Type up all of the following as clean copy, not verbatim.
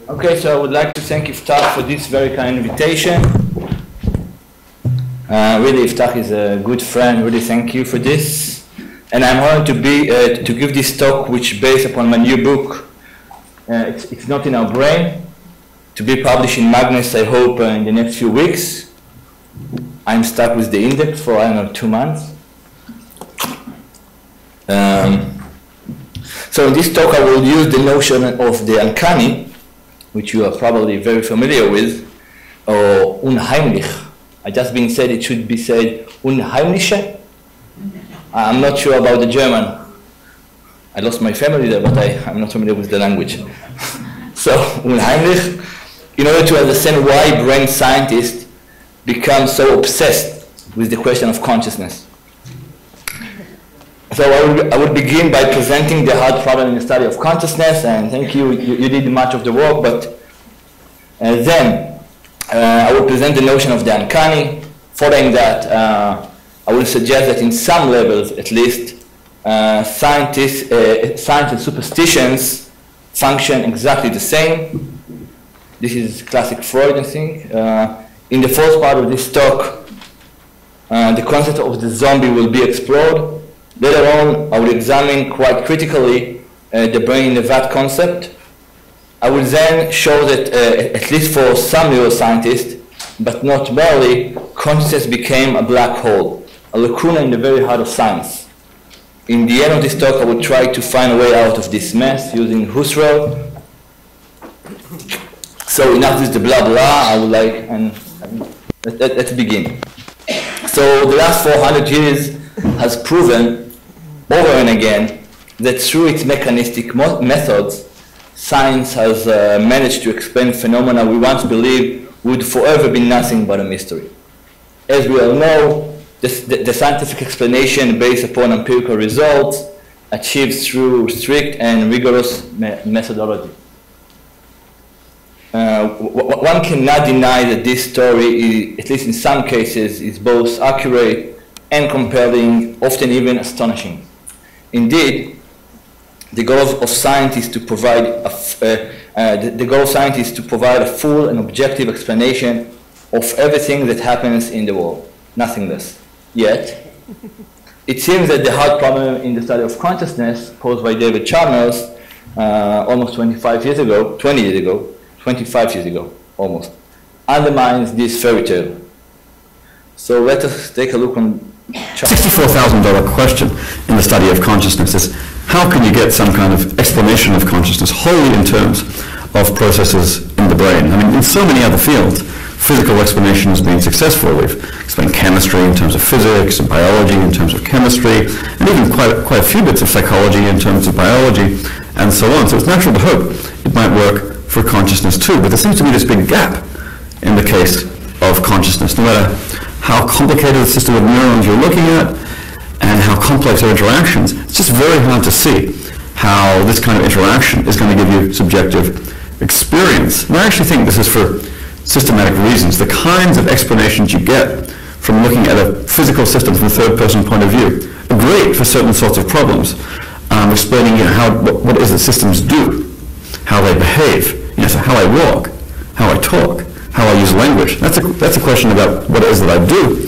Okay, so I would like to thank Iftach for this very kind invitation. Really, Iftach is a good friend. Really, thank you for this. And I'm honored to give this talk, which is based upon my new book. It's not in our brain. To be published in Magnus, I hope, in the next few weeks. I'm stuck with the index for, I don't know, 2 months. So in this talk, I will use the notion of the Uncanny, which you are probably very familiar with, or unheimlich. I just been said it should be said unheimliche. I'm not sure about the German. I lost my family there, but I'm not familiar with the language. So unheimlich, in order to understand why brain scientists become so obsessed with the question of consciousness. So I would begin by presenting the hard problem in the study of consciousness, and thank you, you did much of the work, but then I will present the notion of the uncanny. Following that, I will suggest that in some levels, at least, science and superstitions function exactly the same. This is classic Freud, I think. In the first part of this talk, the concept of the zombie will be explored. Later on, I will examine quite critically the brain in the vat concept. I will then show that, at least for some neuroscientists, but not merely, consciousness became a black hole, a lacuna in the very heart of science. In the end of this talk, I will try to find a way out of this mess using Husserl. So enough with the blah blah, I would like, and let's begin. So the last 400 years has proven over and again that through its mechanistic methods, science has managed to explain phenomena we once believed would forever be nothing but a mystery. As we all know, the scientific explanation based upon empirical results achieved through strict and rigorous methodology. One cannot deny that this story, at least in some cases, is both accurate and compelling, often even astonishing. Indeed, the goal of science is to provide a full and objective explanation of everything that happens in the world, nothing less. Yet, it seems that the hard problem in the study of consciousness posed by David Chalmers almost 25 years ago, almost, undermines this fairy tale. So let us take a look on $64,000 question in the study of consciousness is, how can you get some kind of explanation of consciousness wholly in terms of processes in the brain? I mean, in so many other fields, physical explanation has been successful. We've explained chemistry in terms of physics, and biology in terms of chemistry, and even quite a few bits of psychology in terms of biology, and so on. So it's natural to hope it might work for consciousness too. But there seems to be this big gap in the case of consciousness. No matter how complicated the system of neurons you're looking at and how complex their interactions, it's just very hard to see how this kind of interaction is going to give you subjective experience. And I actually think this is for systematic reasons. The kinds of explanations you get from looking at a physical system from a third-person point of view are great for certain sorts of problems, explaining what it is that systems do, how they behave, so how I walk, how I talk, how I use language. That's a question about what it is that I do.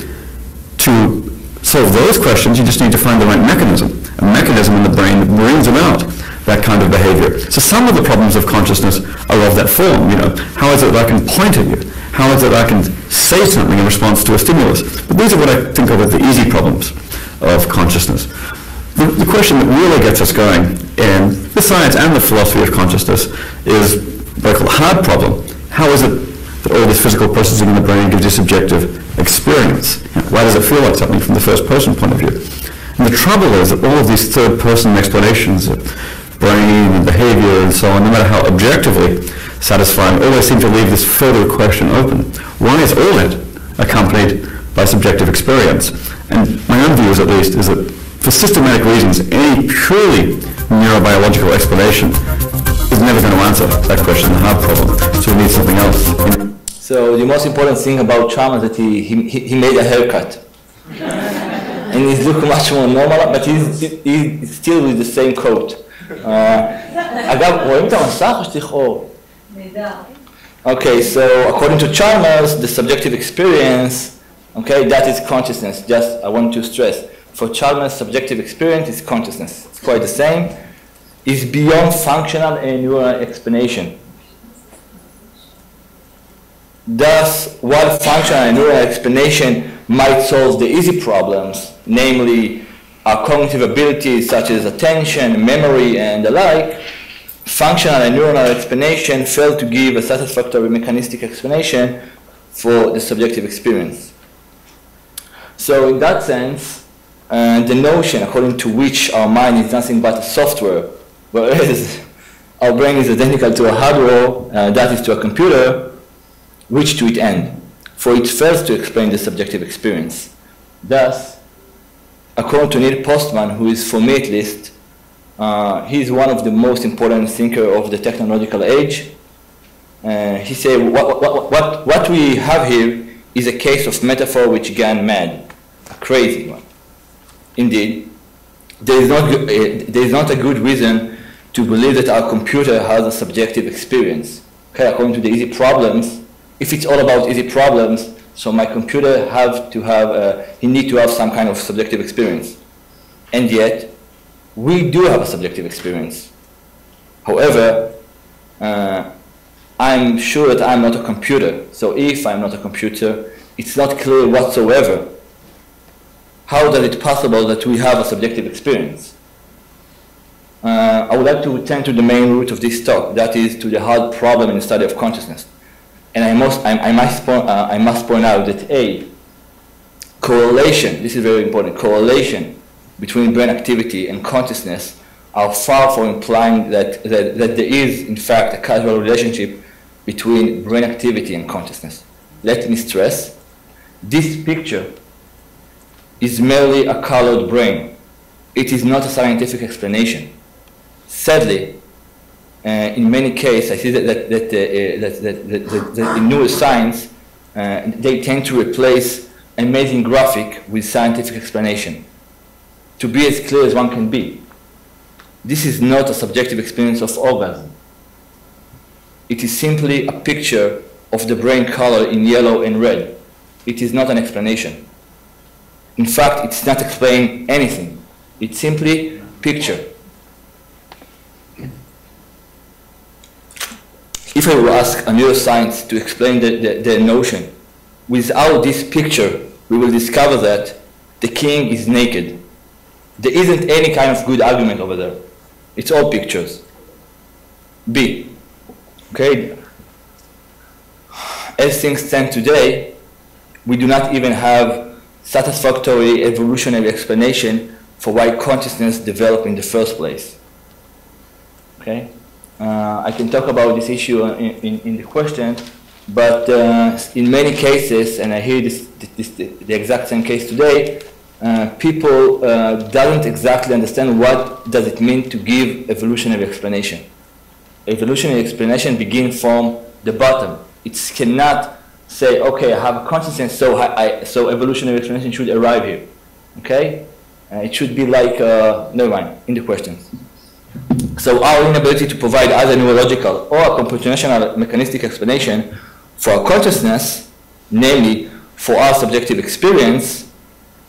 To solve those questions, you just need to find the right mechanism, a mechanism in the brain that brings about that kind of behavior. So some of the problems of consciousness are of that form. How is it that I can point at you? How is it that I can say something in response to a stimulus? But these are what I think of as the easy problems of consciousness. The question that really gets us going in the science and the philosophy of consciousness is what I call a hard problem. How is it that all this physical processing in the brain gives you subjective experience? Why does it feel like something from the first person point of view? And the trouble is that all of these third person explanations of brain and behavior and so on, no matter how objectively satisfying, always seem to leave this further question open. Why is all it accompanied by subjective experience? And my own view, at least, is that for systematic reasons, any purely neurobiological explanation is never going to answer that question, the hard problem. So we need something else. So the most important thing about Chalmers is that he made a haircut. And he's looking much more normal, but he's still with the same coat. אגב, רואים את המסך או שתכאור? Okay, so according to Chalmers, the subjective experience, okay, that is consciousness. Just I want to stress, for Chalmers, subjective experience is consciousness. It's quite the same. It's beyond functional and neural explanation. Thus, while functional and neural explanation might solve the easy problems, namely our cognitive abilities such as attention, memory, and the like, functional and neural explanation fail to give a satisfactory mechanistic explanation for the subjective experience. So in that sense, the notion according to which our mind is nothing but a software, whereas our brain is identical to a hardware, that is to a computer, which to it end, for it fails to explain the subjective experience. Thus, according to Neil Postman, who is for me at least, he is one of the most important thinkers of the technological age. He said, what we have here is a case of metaphor which gone mad, a crazy one. Indeed, there is not a good reason to believe that our computer has a subjective experience. Okay, according to the easy problems, if it's all about easy problems, so my computer he need to have some kind of subjective experience. And yet, we do have a subjective experience. However, I'm sure that I'm not a computer. So if I'm not a computer, it's not clear whatsoever how is it possible that we have a subjective experience. I would like to return to the main root of this talk, that is to the hard problem in the study of consciousness. And I must point out that A, correlation, this is very important, correlation between brain activity and consciousness are far from implying that there is, in fact, a causal relationship between brain activity and consciousness. Let me stress, this picture is merely a colored brain. It is not a scientific explanation. Sadly, in many cases, I see that in neuroscience, they tend to replace amazing graphic with scientific explanation. To be as clear as one can be, this is not a subjective experience of orgasm. It is simply a picture of the brain color in yellow and red. It is not an explanation. In fact, it's not explaining anything. It's simply picture. If I were ask a neuroscience to explain the notion, without this picture, we will discover that the king is naked. There isn't any kind of good argument over there. It's all pictures. B, okay? As things stand today, we do not even have satisfactory evolutionary explanation for why consciousness developed in the first place. Okay? I can talk about this issue in the question, but in many cases, and I hear the exact same case today, people doesn't exactly understand what does it mean to give evolutionary explanation. Evolutionary explanation begins from the bottom. It cannot say, okay, I have a consciousness, so evolutionary explanation should arrive here. Okay? It should be like, never mind, in the questions. So our inability to provide either neurological or a computational mechanistic explanation for our consciousness, namely for our subjective experience,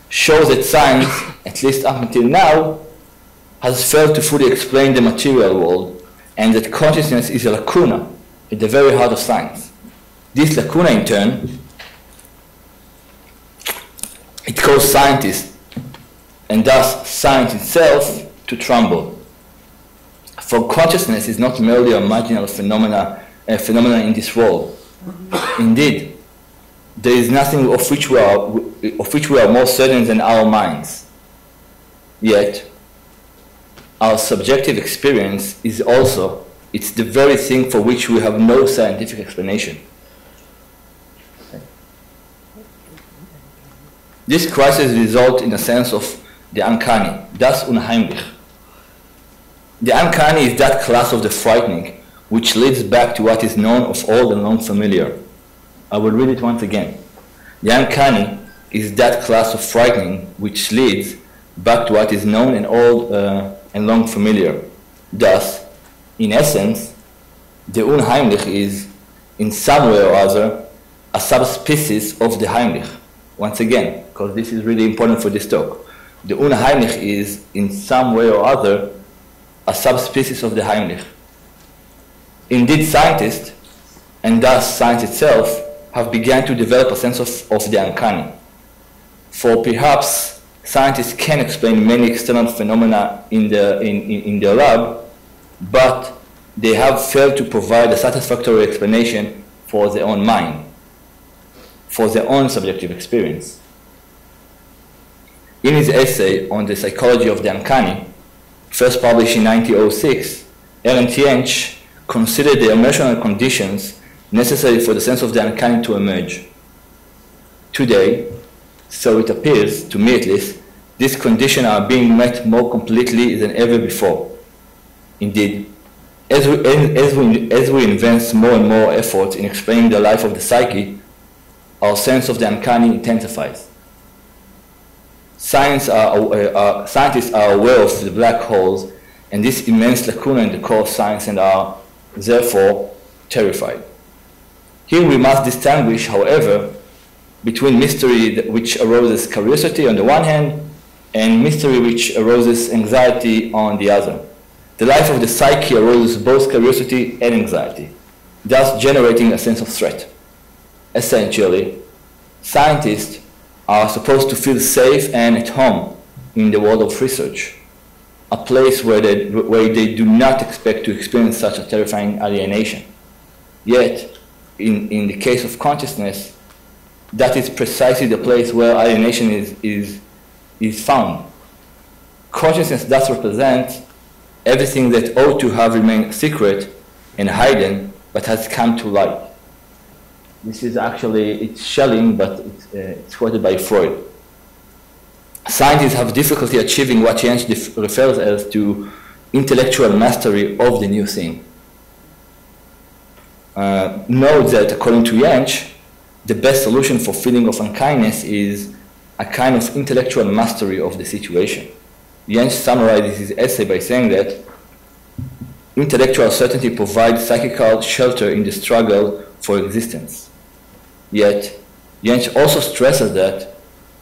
shows that science, at least up until now, has failed to fully explain the material world, and that consciousness is a lacuna at the very heart of science. This lacuna, in turn, it caused scientists, and thus science itself, to tremble. For consciousness is not merely a marginal phenomenon in this world. Indeed, there is nothing of which we are more certain than our minds. Yet, our subjective experience is also, it's the very thing for which we have no scientific explanation. This crisis results in a sense of the uncanny, das Unheimlich. The uncanny is that class of the frightening which leads back to what is known of old and long familiar. I will read it once again. The uncanny is that class of frightening which leads back to what is known and old and long familiar. Thus, in essence, the Unheimlich is, in some way or other, a subspecies of the Heimlich. Once again, because this is really important for this talk. The Unheimlich is, in some way or other, a subspecies of the Heimlich. Indeed, scientists, and thus science itself, have begun to develop a sense of the uncanny. For perhaps scientists can explain many external phenomena in their lab, but they have failed to provide a satisfactory explanation for their own mind, for their own subjective experience. In his essay on the psychology of the uncanny, first published in 1906, Ernst Jentsch considered the emotional conditions necessary for the sense of the uncanny to emerge. Today, so it appears, to me at least, these conditions are being met more completely than ever before. Indeed, as we invest more and more effort in explaining the life of the psyche, our sense of the uncanny intensifies. Scientists are aware of the black holes and this immense lacuna in the core of science and are, therefore, terrified. Here we must distinguish, however, between mystery which arouses curiosity on the one hand and mystery which arouses anxiety on the other. The life of the psyche arouses both curiosity and anxiety, thus generating a sense of threat. Essentially, scientists are supposed to feel safe and at home in the world of research, a place where they do not expect to experience such a terrifying alienation. Yet, in the case of consciousness, that is precisely the place where alienation is found. Consciousness thus represents everything that ought to have remained secret and hidden, but has come to light. This is actually, it's Schelling, but it's quoted by Freud. Scientists have difficulty achieving what Jentsch refers as to intellectual mastery of the new thing. Note that, according to Jentsch, the best solution for feeling of unkindness is a kind of intellectual mastery of the situation. Jentsch summarizes his essay by saying that intellectual certainty provides psychical shelter in the struggle for existence. Yet, Jentsch also stresses that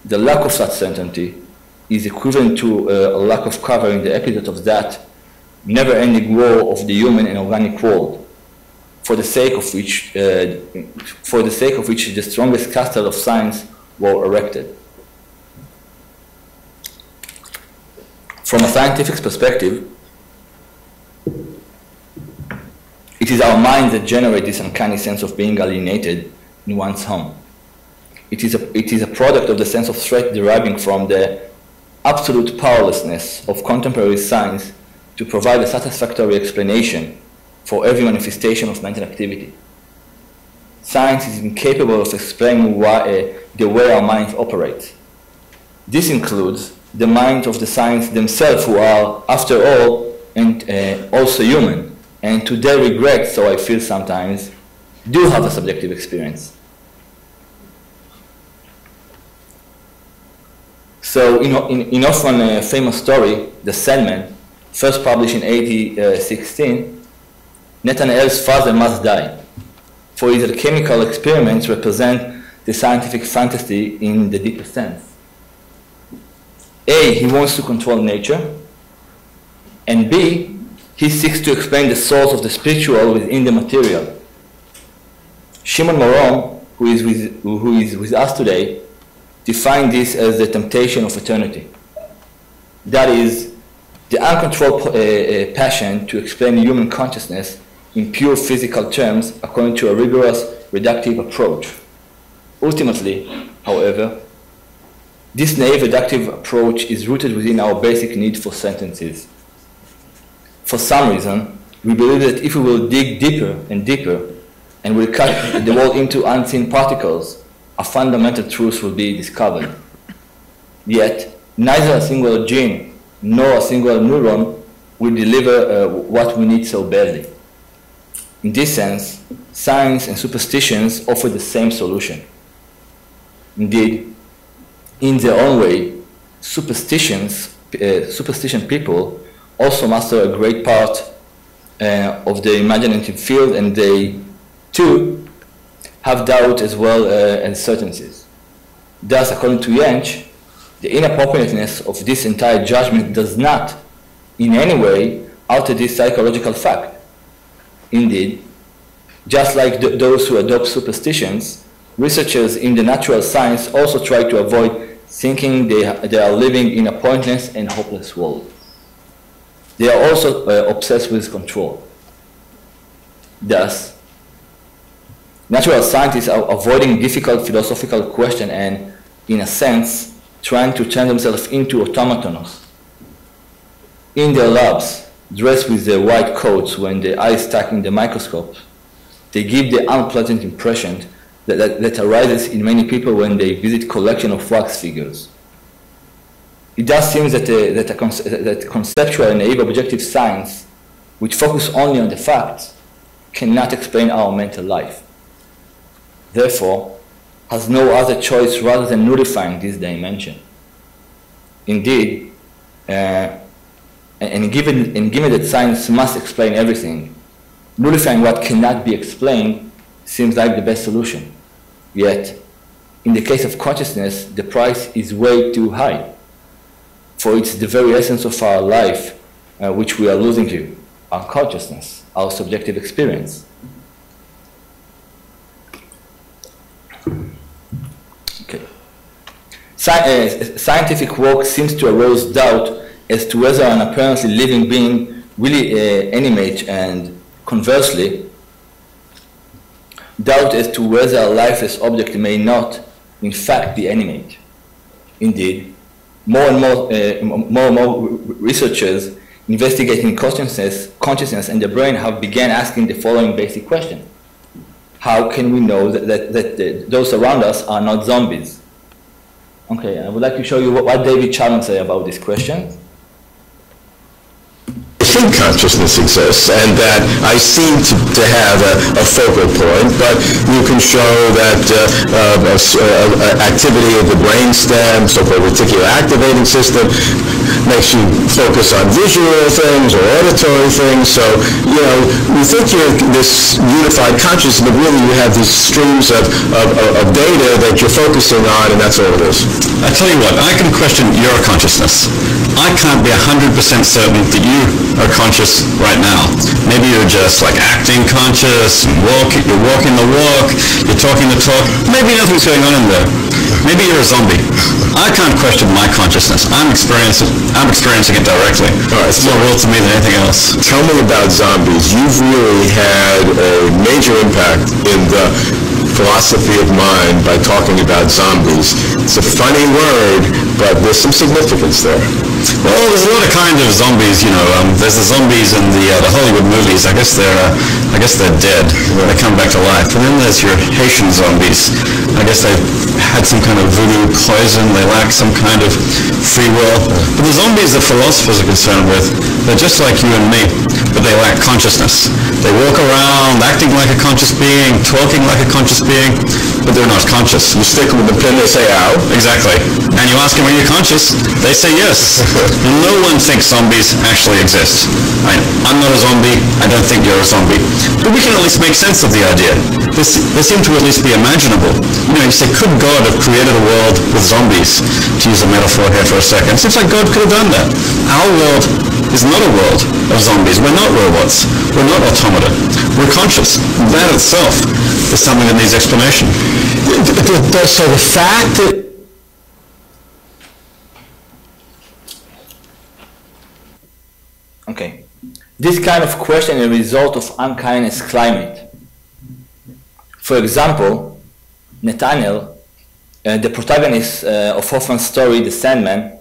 the lack of such certainty is equivalent to a lack of cover in the episode of that never-ending war of the human and organic world, for the sake of which the strongest castle of science were erected. From a scientific perspective, it is our mind that generates this uncanny sense of being alienated in one's home. It is a product of the sense of threat deriving from the absolute powerlessness of contemporary science to provide a satisfactory explanation for every manifestation of mental activity. Science is incapable of explaining the way our minds operate. This includes the minds of the science themselves, who are, after all, and also human, and to their regret, so I feel sometimes, do have a subjective experience. So, in often famous story, The Sandman, first published in 1816, Nathaniel's father must die, for his alchemical experiments represent the scientific fantasy in the deepest sense. A, he wants to control nature, and B, he seeks to explain the source of the spiritual within the material. Shimon Moron, who is with us today, defined this as the temptation of eternity. That is, the uncontrolled passion to explain human consciousness in pure physical terms according to a rigorous reductive approach. Ultimately, however, this naive reductive approach is rooted within our basic need for sentences. For some reason, we believe that if we will dig deeper and deeper and will cut the world into unseen particles, a fundamental truth will be discovered. Yet, neither a single gene nor a single neuron will deliver what we need so badly. In this sense, science and superstitions offer the same solution. Indeed, in their own way, superstition people also master a great part of the imaginative field, and they too have doubt as well as certainties. Thus, according to Yench, the inappropriateness of this entire judgment does not in any way alter this psychological fact. Indeed, just like those who adopt superstitions, researchers in the natural science also try to avoid thinking they are living in a pointless and hopeless world. They are also obsessed with control. Thus, natural scientists are avoiding difficult philosophical questions and, in a sense, trying to turn themselves into automatons. In their labs, dressed with their white coats when their eyes stuck in the microscope, they give the unpleasant impression that arises in many people when they visit collection of wax figures. It does seem that conceptual and naive objective science, which focus only on the facts, cannot explain our mental life. Therefore, has no other choice rather than nullifying this dimension. Indeed, and given that science must explain everything, nullifying what cannot be explained seems like the best solution. Yet, in the case of consciousness, the price is way too high, for it's the very essence of our life which we are losing to, our consciousness, our subjective experience. Okay. Scientific work seems to arouse doubt as to whether an apparently living being really animates, and conversely, doubt as to whether a lifeless object may not, in fact, be animate. Indeed, more and more researchers investigating consciousness and the brain have begun asking the following basic question: how can we know that those around us are not zombies? Okay, I would like to show you what David Chalmers said about this question. I think consciousness exists, and that I seem to have a focal point, but you can show that activity of the brainstem, so-called reticular activating system, makes you focus on visual things or auditory things. So, you know, you think you're this unified consciousness, but really you have these streams of data that you're focusing on, and that's all it is. I tell you what, I can question your consciousness. I can't be 100% certain that you are conscious right now. Maybe you're just like acting conscious, you're walking the walk, you're talking the talk. Maybe nothing's going on in there. Maybe you're a zombie. I can't question my consciousness. I'm experiencing it directly. All right, it's more real to me than anything else. Tell me about zombies. You've really had a major impact in the philosophy of mind by talking about zombies. It's a funny word, but there's some significance there. Well, there's a lot of kinds of zombies, you know. There's the zombies in the Hollywood movies. I guess they're dead. They come back to life. And then there's your Haitian zombies. I guess they've had some kind of voodoo poison. They lack some kind of free will. But the zombies that philosophers are concerned with, they're just like you and me, but they lack consciousness. They walk around acting like a conscious being, talking like a conscious being, but they're not conscious. You stick them with the pin, they say, ow. Exactly. And you ask them, are you conscious? They say yes. No one thinks zombies actually exist. I'm not a zombie. I don't think you're a zombie. But we can at least make sense of the idea. They seem to at least be imaginable. You know, you say, could God have created a world with zombies? To use a metaphor here for a second. It seems like God could have done that. Our world is not a world of zombies. We're not robots. We're not automata. We're conscious. That itself is something that needs explanation. So the fact that Okay, this kind of question is a result of unkindness climate. For example, Nathaniel, the protagonist of Hoffman's story, The Sandman,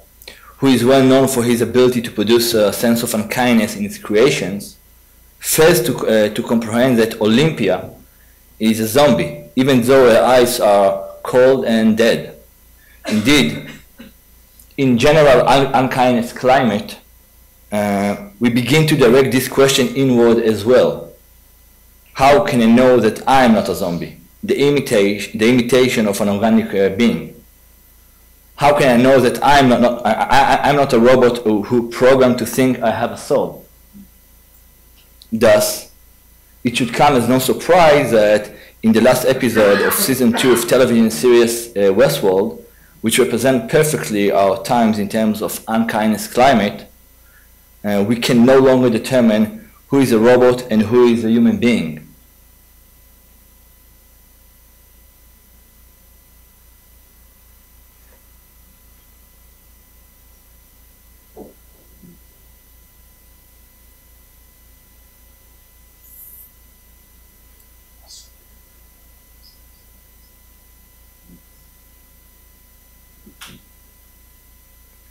who is well known for his ability to produce a sense of unkindness in his creations, fails to comprehend that Olympia is a zombie, even though her eyes are cold and dead. Indeed, in general unkindness climate, we begin to direct this question inward as well. How can I know that I am not a zombie, the imitation of an organic being? How can I know that I'm not a robot who programmed to think I have a soul? Thus, it should come as no surprise that in the last episode of season 2 of television series Westworld, which represent perfectly our times in terms of Unkindness Climate, we can no longer determine who is a robot and who is a human being.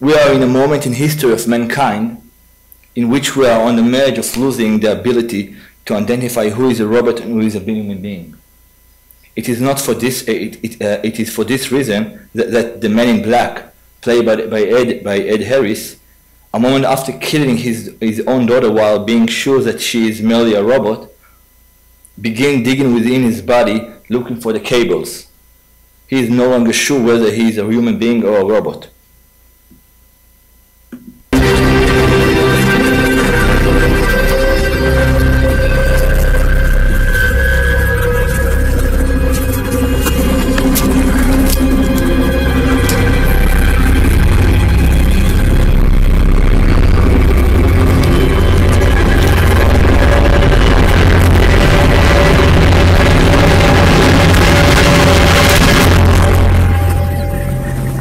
We are in a moment in history of mankind in which we are on the verge of losing the ability to identify who is a robot and who is a human being. It is not for this. It is for this reason that the Man in Black, played by Ed Harris, a moment after killing his own daughter while being sure that she is merely a robot, began digging within his body looking for the cables. He is no longer sure whether he is a human being or a robot.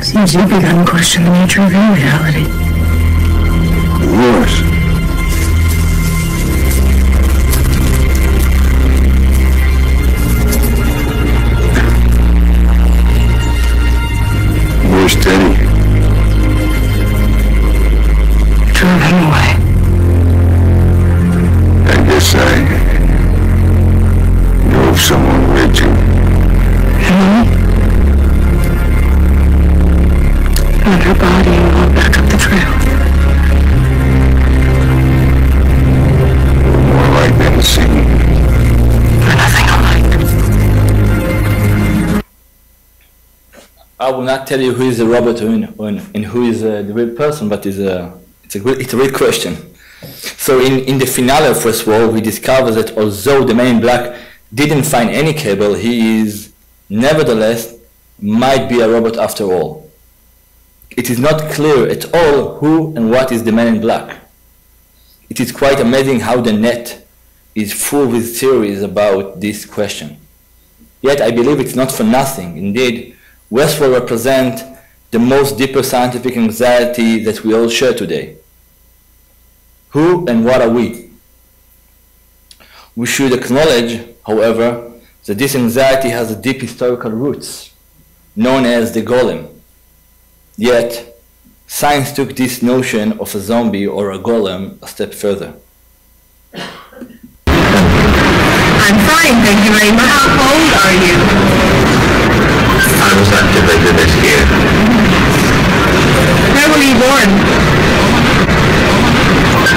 Seems you've begun to question the nature of your reality. Yours. Where's Teddy? Drove him away. I guess I drove someone away too. Emily? Found her body and walked back up the trail. More like than seen. For nothing alike. I will not tell you who is a robot and who is the real person, but it's a great question. So in the finale of Westworld, we discover that although the Man in Black didn't find any cable, he is nevertheless might be a robot after all. It is not clear at all who and what is the Man in Black. It is quite amazing how the net is full with theories about this question. Yet I believe it's not for nothing. Indeed, Westworld represents the most deeper scientific anxiety that we all share today. Who and what are we? We should acknowledge, however, that this anxiety has a deep historical roots, known as the golem. Yet, science took this notion of a zombie or a golem a step further. I'm fine, thank you very much. How old are you? I was activated this year. Where were you born?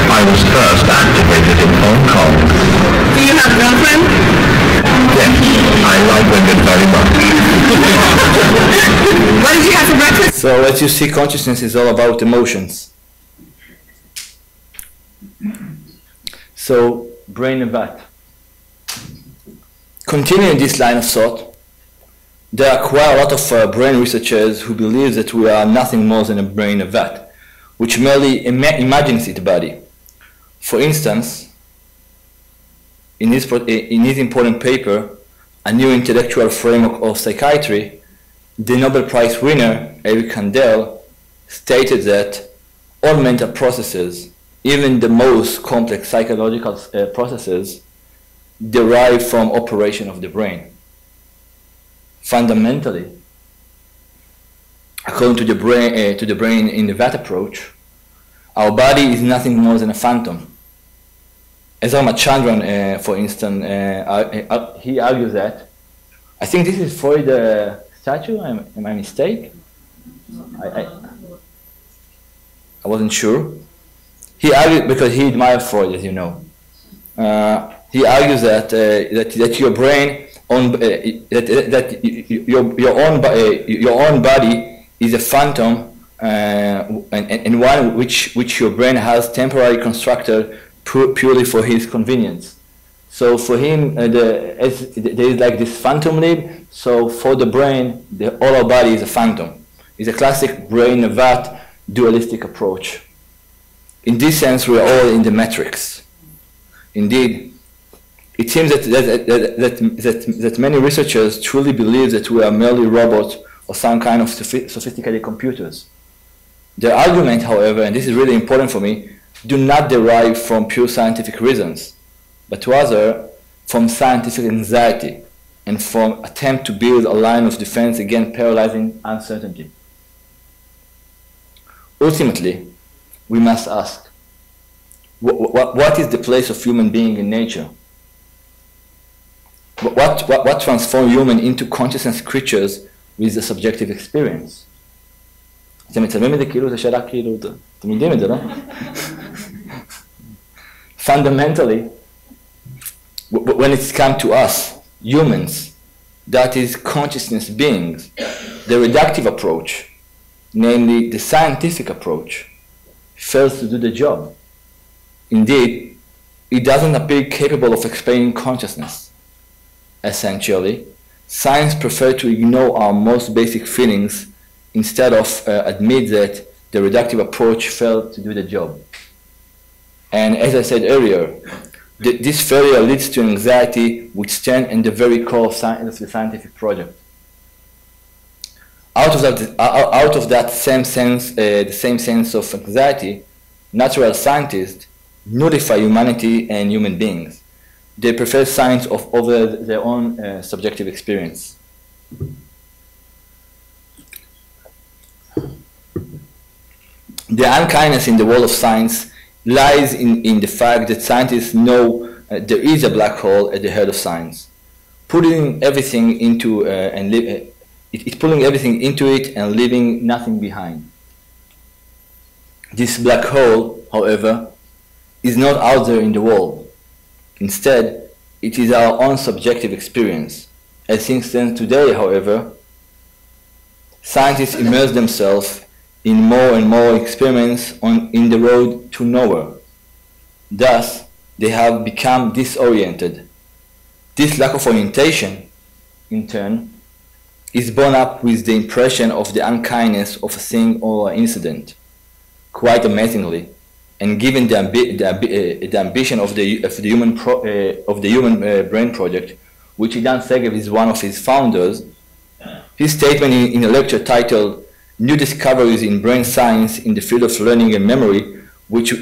I was first activated in Hong Kong. Do you have a girlfriend? Yes, I like women very much. What did you have for breakfast? So as you see, consciousness is all about emotions. So, brain and vat. Continuing this line of thought, there are quite a lot of brain researchers who believe that we are nothing more than a brain and vat, which merely imagines its body. For instance, in his important paper, A New Intellectual Framework of Psychiatry, the Nobel Prize winner, Eric Kandel, stated that all mental processes, even the most complex psychological processes, derive from operation of the brain. Fundamentally, according to the brain in the VAT approach, our body is nothing more than a phantom. As Ramachandran, for instance, he argues that. I think this is Freud's statue. Am I mistaken? I wasn't sure. He argued, because he admired Freud, as you know. He argues that your brain, your own body is a phantom, and one which your brain has temporarily constructed purely for his convenience. So for him, there is like this phantom lib. So for the brain, all our body is a phantom. It's a classic brain-vat dualistic approach. In this sense, we are all in the matrix. Indeed, it seems that many researchers truly believe that we are merely robots or some kind of sophisticated computers. Their argument, however, and this is really important for me, do not derive from pure scientific reasons, but rather from scientific anxiety and from attempt to build a line of defense against paralyzing uncertainty. Ultimately, we must ask, what is the place of human being in nature? What transforms human into consciousness creatures with a subjective experience? אתם מצלמים את זה כאילו, זו שאלה כאילו, אתם יודעים את זה, לא? Fundamentally, when it's come to us, humans, that is consciousness beings, the reductive approach, namely the scientific approach, fails to do the job. Indeed, it doesn't appear capable of explaining consciousness. Essentially, science prefers to ignore our most basic feelings instead of admit that the reductive approach failed to do the job. And as I said earlier, this failure leads to anxiety which stands in the very core of the scientific project. Out of that same sense, the same sense of anxiety, natural scientists nullify humanity and human beings. They prefer science over their own subjective experience. The unkindness in the world of science lies in the fact that scientists know there is a black hole at the heart of science, putting everything into it's pulling everything into it and leaving nothing behind. This black hole, however, is not out there in the world. Instead, it is our own subjective experience. As things stand today, however, scientists immerse themselves in more and more experiments in the road to nowhere. Thus, they have become disoriented. This lack of orientation, in turn, is borne up with the impression of the unkindness of a thing or incident. Quite amazingly, and given the ambition of the human brain project, which Idan Segev is one of his founders, his statement in a lecture titled "New Discoveries in Brain Science in the Field of Learning and Memory," which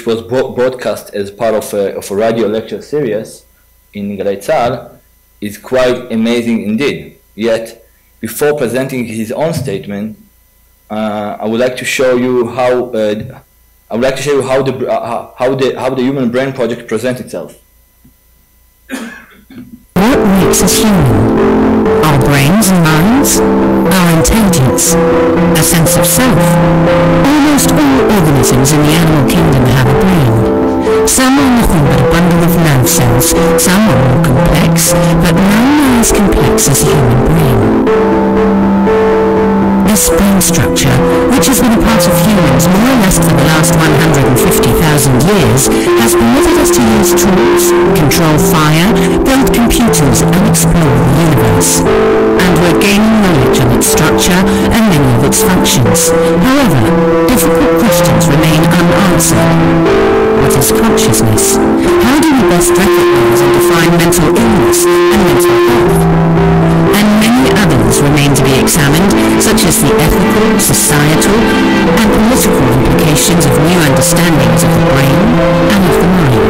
was broadcast as part of a radio lecture series in Galei Tzahal, is quite amazing indeed. Yet, before presenting his own statement, I would like to show you how the Human Brain Project presents itself. What makes us human? Our brains and minds? Our intelligence? A sense of self? Almost all organisms in the animal kingdom have a brain. Some are nothing but a bundle of nerve cells, some are more complex, but none are as complex as the human brain. This brain structure, which has been a part of humans more or less for the last 150,000 years, has permitted us to use tools, control fire, build computers and explore the universe. And we're gaining knowledge on its structure and many of its functions. However, difficult questions remain unanswered. What is consciousness? How do we best recognize and define mental illness and mental health? And many others remain to be examined, such as the ethical, societal, and political implications of new understandings of the brain and of the mind.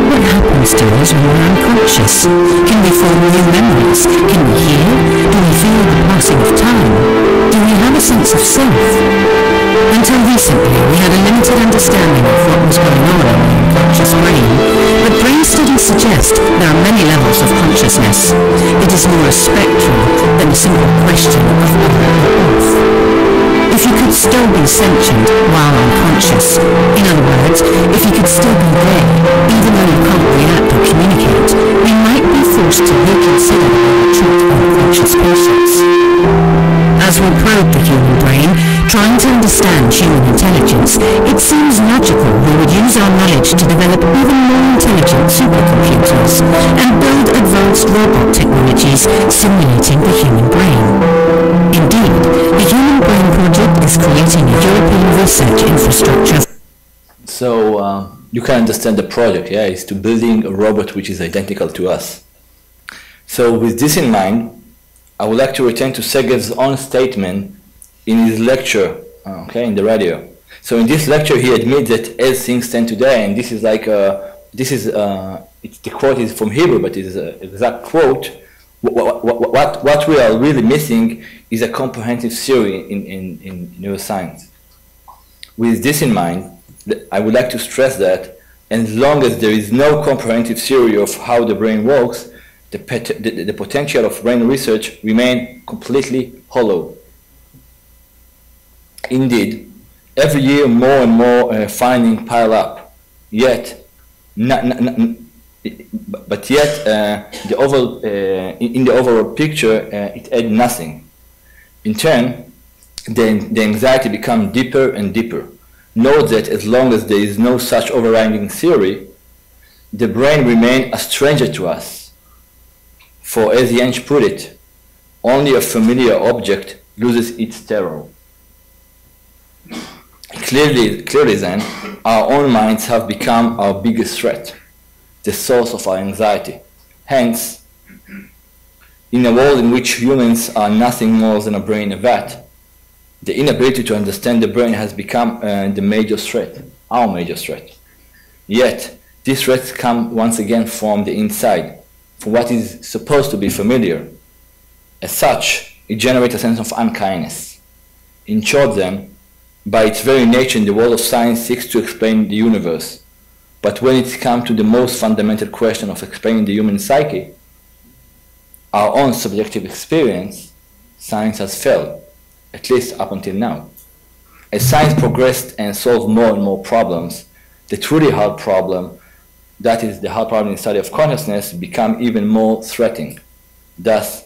What happens to us when we're unconscious? Can we form new memories? Can we hear? Do we feel the passing of time? Do we have a sense of self? Until recently, we had a limited understanding of what was going on in the unconscious brain, but brain studies suggest there are many levels of consciousness. It is more a spectrum than a simple question of on or off. If you could still be sentient while unconscious, in other words, if you could still be there, even though you can't react or communicate, we might be forced to reconsider how we treat unconscious patients. As we probe the human brain, Trying to understand human intelligence, it seems logical we would use our knowledge to develop even more intelligent supercomputers and build advanced robot technologies simulating the human brain. Indeed, the Human Brain Project is creating a European research infrastructure. So you can understand the project, yeah, is to building a robot which is identical to us. So with this in mind, I would like to return to Segev's own statement in his lecture, okay, in the radio. So in this lecture, he admits that as things stand today, and this is like, the quote is from Hebrew, but it is an exact quote. What we are really missing is a comprehensive theory in neuroscience. With this in mind, I would like to stress that as long as there is no comprehensive theory of how the brain works, the potential of brain research remains completely hollow. Indeed, every year more and more findings pile up, yet, in the overall picture, it adds nothing. In turn, the anxiety becomes deeper and deeper. Note that as long as there is no such overriding theory, the brain remains a stranger to us. For as Jens put it, only a familiar object loses its terror. Clearly then, our own minds have become our biggest threat, the source of our anxiety. Hence, in a world in which humans are nothing more than a brain in a vat, the inability to understand the brain has become the major threat, our major threat. Yet, these threats come once again from the inside, from what is supposed to be familiar. As such, it generates a sense of unkindness. In short then, by its very nature, the world of science seeks to explain the universe. But when it comes to the most fundamental question of explaining the human psyche, our own subjective experience, science has failed, at least up until now. As science progressed and solved more and more problems, the truly hard problem, that is the hard problem in the study of consciousness, become even more threatening. Thus,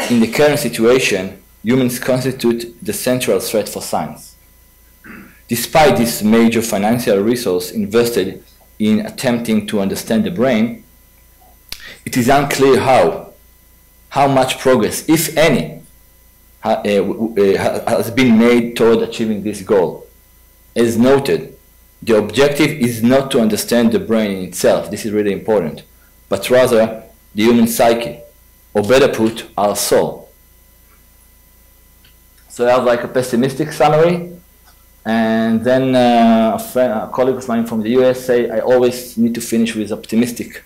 in the current situation, humans constitute the central threat for science. Despite this major financial resource invested in attempting to understand the brain, it is unclear how much progress, if any, has been made toward achieving this goal. As noted, the objective is not to understand the brain in itself, this is really important, but rather the human psyche, or better put, our soul. So I have like a pessimistic summary, and then a colleague of mine from the US say I always need to finish with optimistic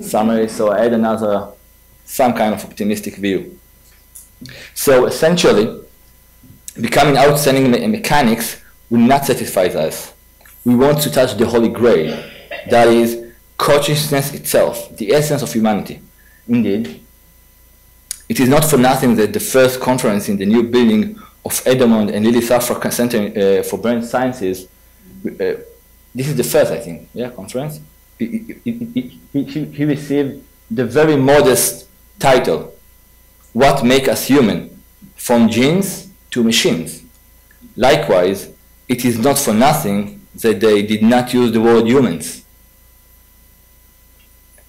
summary, so I add some kind of optimistic view. So essentially, becoming outstanding mechanics will not satisfy us. We want to touch the Holy Grail, that is, consciousness itself, the essence of humanity. Indeed, it is not for nothing that the first conference in the new building of Edmond and Lily Safra Center for Brain Sciences, this is the first, I think, conference. He received the very modest title, What Makes Us Human, From Genes to Machines. Likewise, it is not for nothing that they did not use the word humans.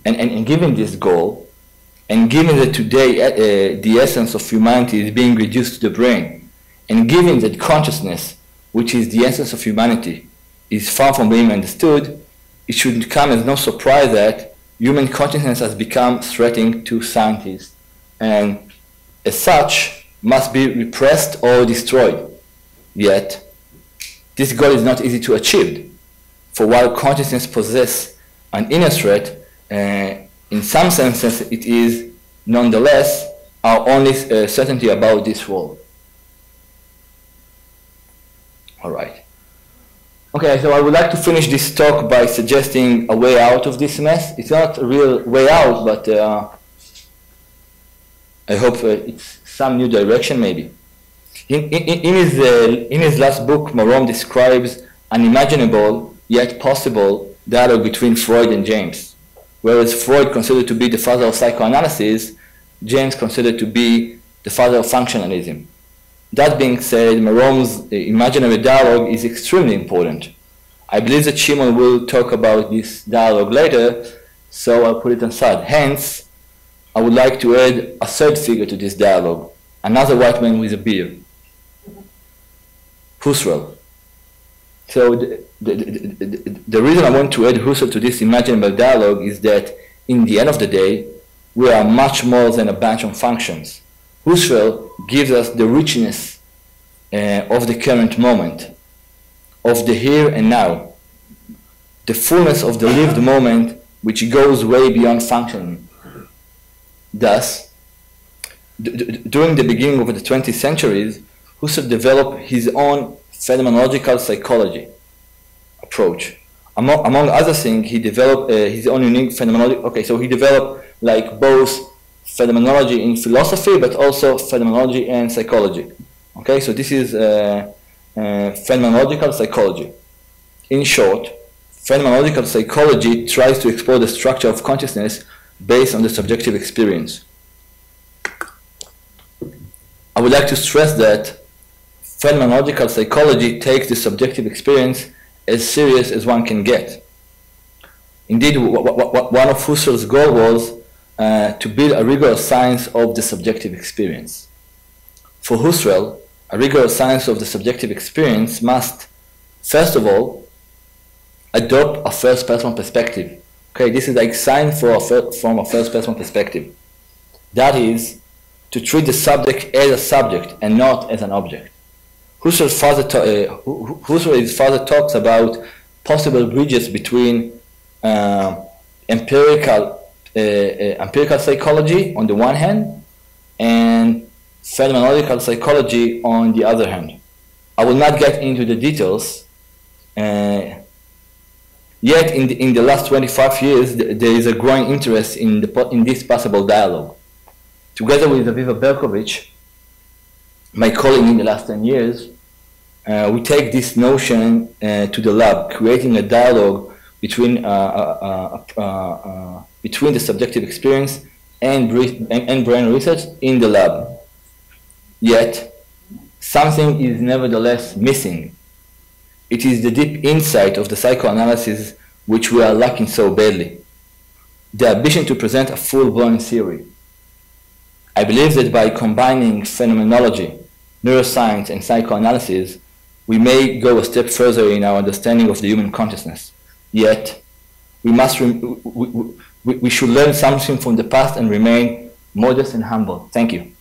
And given this goal, and given that today the essence of humanity is being reduced to the brain, and given that consciousness, which is the essence of humanity, is far from being understood, it should come as no surprise that human consciousness has become threatening to scientists, and as such, must be repressed or destroyed. Yet, this goal is not easy to achieve, for while consciousness possesses an inner threat, in some senses it is nonetheless our only certainty about this world. All right. Okay, so I would like to finish this talk by suggesting a way out of this mess. It's not a real way out, but I hope it's some new direction maybe. In his last book, Marom describes an imaginable yet possible dialogue between Freud and James. Whereas Freud considered to be the father of psychoanalysis, James considered to be the father of functionalism. That being said, Marome's imaginary dialogue is extremely important. I believe that Shimon will talk about this dialogue later, so I'll put it aside. Hence, I would like to add a third figure to this dialogue, another white man with a beard, Husserl. So the reason I want to add Husserl to this imaginary dialogue is that in the end of the day, we are much more than a bunch of functions. Husserl gives us the richness of the current moment, of the here and now, the fullness of the lived moment which goes way beyond functioning. Thus, during the beginning of the 20th centuries, Husserl developed his own phenomenological psychology approach. Among other things, he developed his own unique phenomenology. Okay, so he developed like both phenomenology in philosophy, but also phenomenology and psychology. Okay, so this is phenomenological psychology. In short, phenomenological psychology tries to explore the structure of consciousness based on the subjective experience. I would like to stress that phenomenological psychology takes the subjective experience as serious as one can get. Indeed, one of Husserl's goals was to build a rigorous science of the subjective experience. For Husserl, a rigorous science of the subjective experience must, first of all, adopt a first-person perspective. Okay, this is like science from a first-person perspective. That is, to treat the subject as a subject and not as an object. Husserl further talks about possible bridges between empirical psychology on the one hand and phenomenological psychology on the other hand. I will not get into the details. Yet, in the last 25 years, there is a growing interest in this possible dialogue. Together with Aviva Berkovich, my colleague in the last 10 years, we take this notion to the lab, creating a dialogue between the subjective experience and brain research in the lab. Yet, something is nevertheless missing. It is the deep insight of the psychoanalysis which we are lacking so badly, the ambition to present a full-blown theory. I believe that by combining phenomenology, neuroscience, and psychoanalysis, we may go a step further in our understanding of the human consciousness. Yet, we should learn something from the past and remain modest and humble. Thank you.